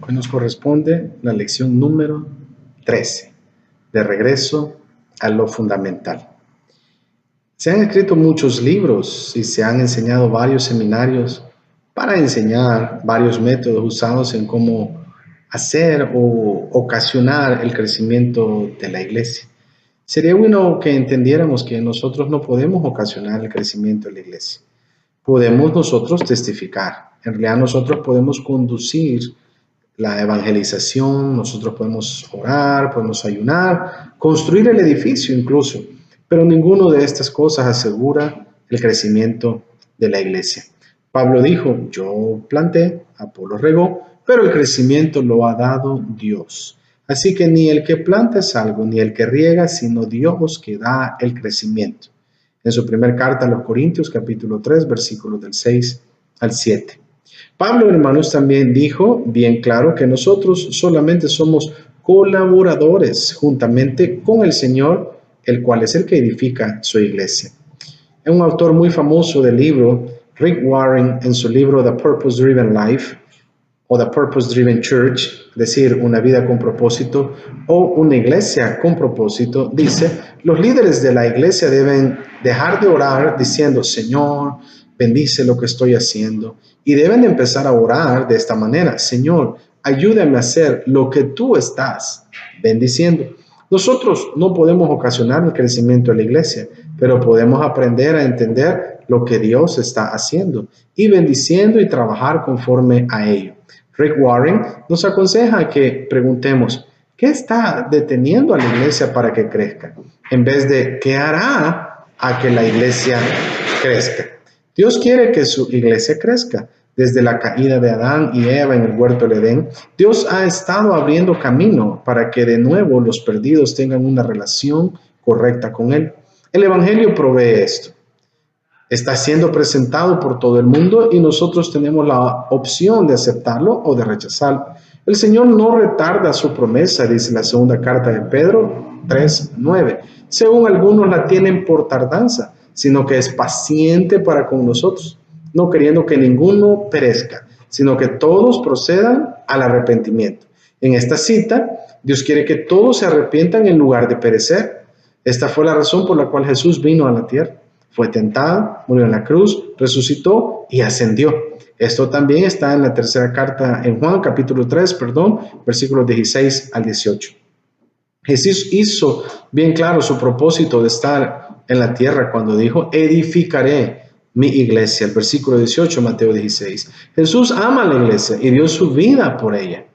Hoy nos corresponde la lección número 13, de regreso a lo fundamental. Se han escrito muchos libros y se han enseñado varios seminarios para enseñar varios métodos usados en cómo hacer o ocasionar el crecimiento de la iglesia. Sería bueno que entendiéramos que nosotros no podemos ocasionar el crecimiento de la iglesia. Podemos nosotros testificar. En realidad nosotros podemos conducir la evangelización, nosotros podemos orar, podemos ayunar, construir el edificio incluso, pero ninguno de estas cosas asegura el crecimiento de la iglesia. Pablo dijo, yo planté, Apolo regó, pero el crecimiento lo ha dado Dios. Así que ni el que planta es algo, ni el que riega, sino Dios que da el crecimiento. En su primera carta a los Corintios, capítulo 3, versículos del 6 al 7. Pablo, hermanos, también dijo bien claro que nosotros solamente somos colaboradores juntamente con el Señor, el cual es el que edifica su iglesia. Es un autor muy famoso del libro, Rick Warren, en su libro The Purpose Driven Life o The Purpose Driven Church, es decir, una vida con propósito o una iglesia con propósito, dice, los líderes de la iglesia deben dejar de orar diciendo, Señor, bendice lo que estoy haciendo. Y deben empezar a orar de esta manera. Señor, ayúdame a hacer lo que tú estás bendiciendo. Nosotros no podemos ocasionar el crecimiento de la iglesia, pero podemos aprender a entender lo que Dios está haciendo y bendiciendo y trabajar conforme a ello. Rick Warren nos aconseja que preguntemos, ¿qué está deteniendo a la iglesia para que crezca? En vez de, ¿qué hará a que la iglesia crezca? Dios quiere que su iglesia crezca. Desde la caída de Adán y Eva en el huerto del Edén, Dios ha estado abriendo camino para que de nuevo los perdidos tengan una relación correcta con Él. El Evangelio provee esto. Está siendo presentado por todo el mundo y nosotros tenemos la opción de aceptarlo o de rechazarlo. El Señor no retarda su promesa, dice la segunda carta de Pedro 3:9. Según algunos la tienen por tardanza, sino que es paciente para con nosotros, no queriendo que ninguno perezca, sino que todos procedan al arrepentimiento. En esta cita, Dios quiere que todos se arrepientan en lugar de perecer. Esta fue la razón por la cual Jesús vino a la tierra. Fue tentado, murió en la cruz, resucitó y ascendió. Esto también está en la tercera carta en Juan, capítulo 3, versículos 16 al 18. Jesús hizo bien claro su propósito de estar en la tierra cuando dijo, edificaré mi iglesia. El versículo 18, Mateo 16. Jesús ama a la iglesia y dio su vida por ella.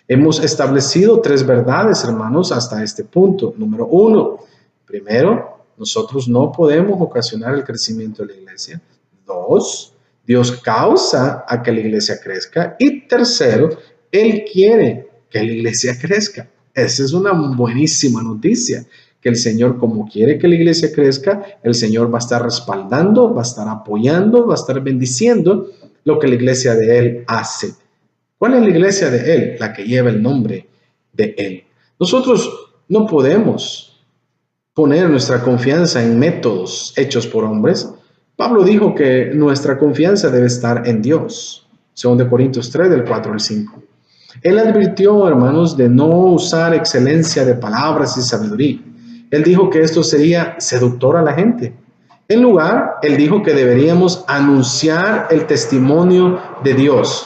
Hemos establecido 3 verdades, hermanos, hasta este punto. Número 1, primero, nosotros no podemos ocasionar el crecimiento de la iglesia. 2, Dios causa a que la iglesia crezca. Y tercero, Él quiere que la iglesia crezca. Esa es una buenísima noticia, que el Señor, como quiere que la iglesia crezca, el Señor va a estar respaldando, va a estar apoyando, va a estar bendiciendo lo que la iglesia de Él hace. ¿Cuál es la iglesia de Él? La que lleva el nombre de Él. Nosotros no podemos poner nuestra confianza en métodos hechos por hombres. Pablo dijo que nuestra confianza debe estar en Dios. 2 Corintios 3, del 4 al 5. Él advirtió, hermanos, de no usar excelencia de palabras y sabiduría. Él dijo que esto sería seductor a la gente. En lugar, él dijo que deberíamos anunciar el testimonio de Dios.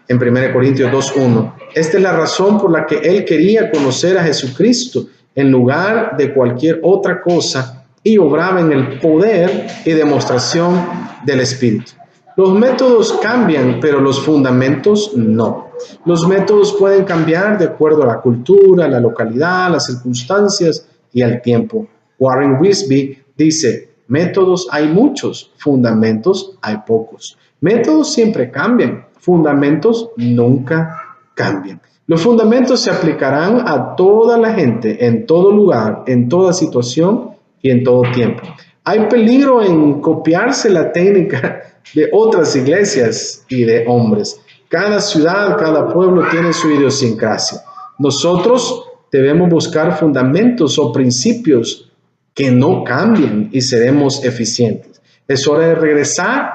En 1 Corintios 2:1. Esta es la razón por la que él quería conocer a Jesucristo en lugar de cualquier otra cosa y obraba en el poder y demostración del Espíritu. Los métodos cambian, pero los fundamentos no. Los métodos pueden cambiar de acuerdo a la cultura, la localidad, las circunstancias y al tiempo. Warren Wiersbe dice, métodos hay muchos, fundamentos hay pocos. Métodos siempre cambian, fundamentos nunca cambian. Los fundamentos se aplicarán a toda la gente, en todo lugar, en toda situación y en todo tiempo. Hay peligro en copiarse la técnica de otras iglesias y de hombres. Cada ciudad, cada pueblo tiene su idiosincrasia. Nosotros debemos buscar fundamentos o principios que no cambien y seremos eficientes. Es hora de regresar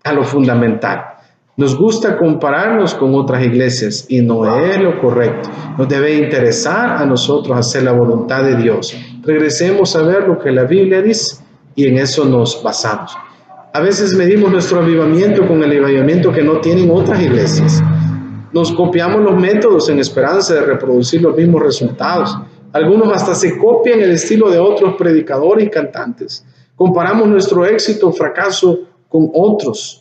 a lo fundamental. Nos gusta compararnos con otras iglesias y no es lo correcto. Nos debe interesar a nosotros hacer la voluntad de Dios. Regresemos a ver lo que la Biblia dice y en eso nos basamos. A veces medimos nuestro avivamiento con el avivamiento que no tienen otras iglesias. Nos copiamos los métodos en esperanza de reproducir los mismos resultados. Algunos hasta se copian el estilo de otros predicadores y cantantes. Comparamos nuestro éxito o fracaso con otros.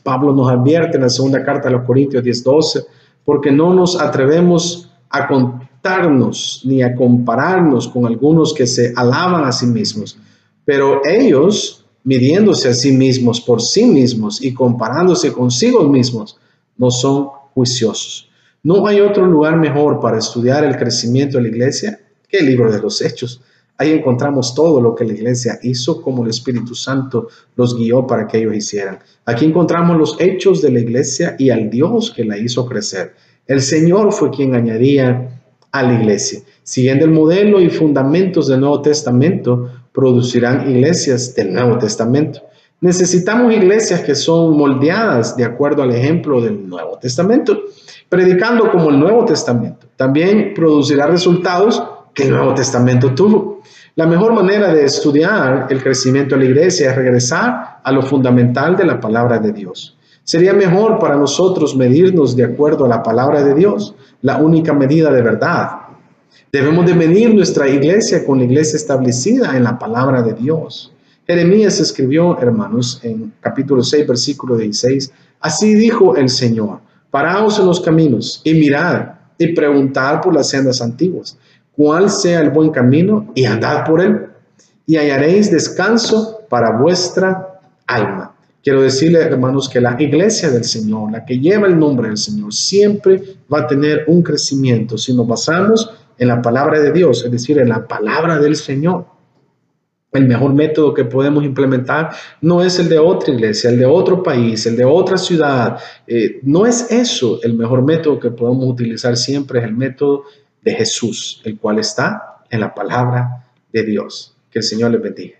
Pablo nos advierte en la segunda carta a los Corintios 10:12, porque no nos atrevemos a contarnos ni a compararnos con algunos que se alaban a sí mismos, pero ellos, midiéndose a sí mismos por sí mismos y comparándose consigo mismos, no son juiciosos. No hay otro lugar mejor para estudiar el crecimiento de la iglesia que el libro de los Hechos. Ahí encontramos todo lo que la iglesia hizo, como el Espíritu Santo los guió para que ellos hicieran. Aquí encontramos los hechos de la iglesia y al Dios que la hizo crecer. El Señor fue quien añadía a la iglesia. Siguiendo el modelo y fundamentos del Nuevo Testamento, producirán iglesias del Nuevo Testamento. Necesitamos iglesias que son moldeadas de acuerdo al ejemplo del Nuevo Testamento, predicando como el Nuevo Testamento. También producirá resultados que el Nuevo Testamento tuvo. La mejor manera de estudiar el crecimiento de la iglesia es regresar a lo fundamental de la palabra de Dios. Sería mejor para nosotros medirnos de acuerdo a la palabra de Dios, la única medida de verdad. Debemos de medir nuestra iglesia con la iglesia establecida en la palabra de Dios. Jeremías escribió, hermanos, en capítulo 6, versículo 16, así dijo el Señor, paraos en los caminos y mirad y preguntad por las sendas antiguas, cuál sea el buen camino y andad por él y hallaréis descanso para vuestra alma. Quiero decirle, hermanos, que la iglesia del Señor, la que lleva el nombre del Señor, siempre va a tener un crecimiento si nos basamos en la palabra de Dios, es decir, en la palabra del Señor. El mejor método que podemos implementar no es el de otra iglesia, el de otro país, el de otra ciudad. No es eso. El mejor método que podemos utilizar siempre es el método de Jesús, el cual está en la palabra de Dios. Que el Señor les bendiga.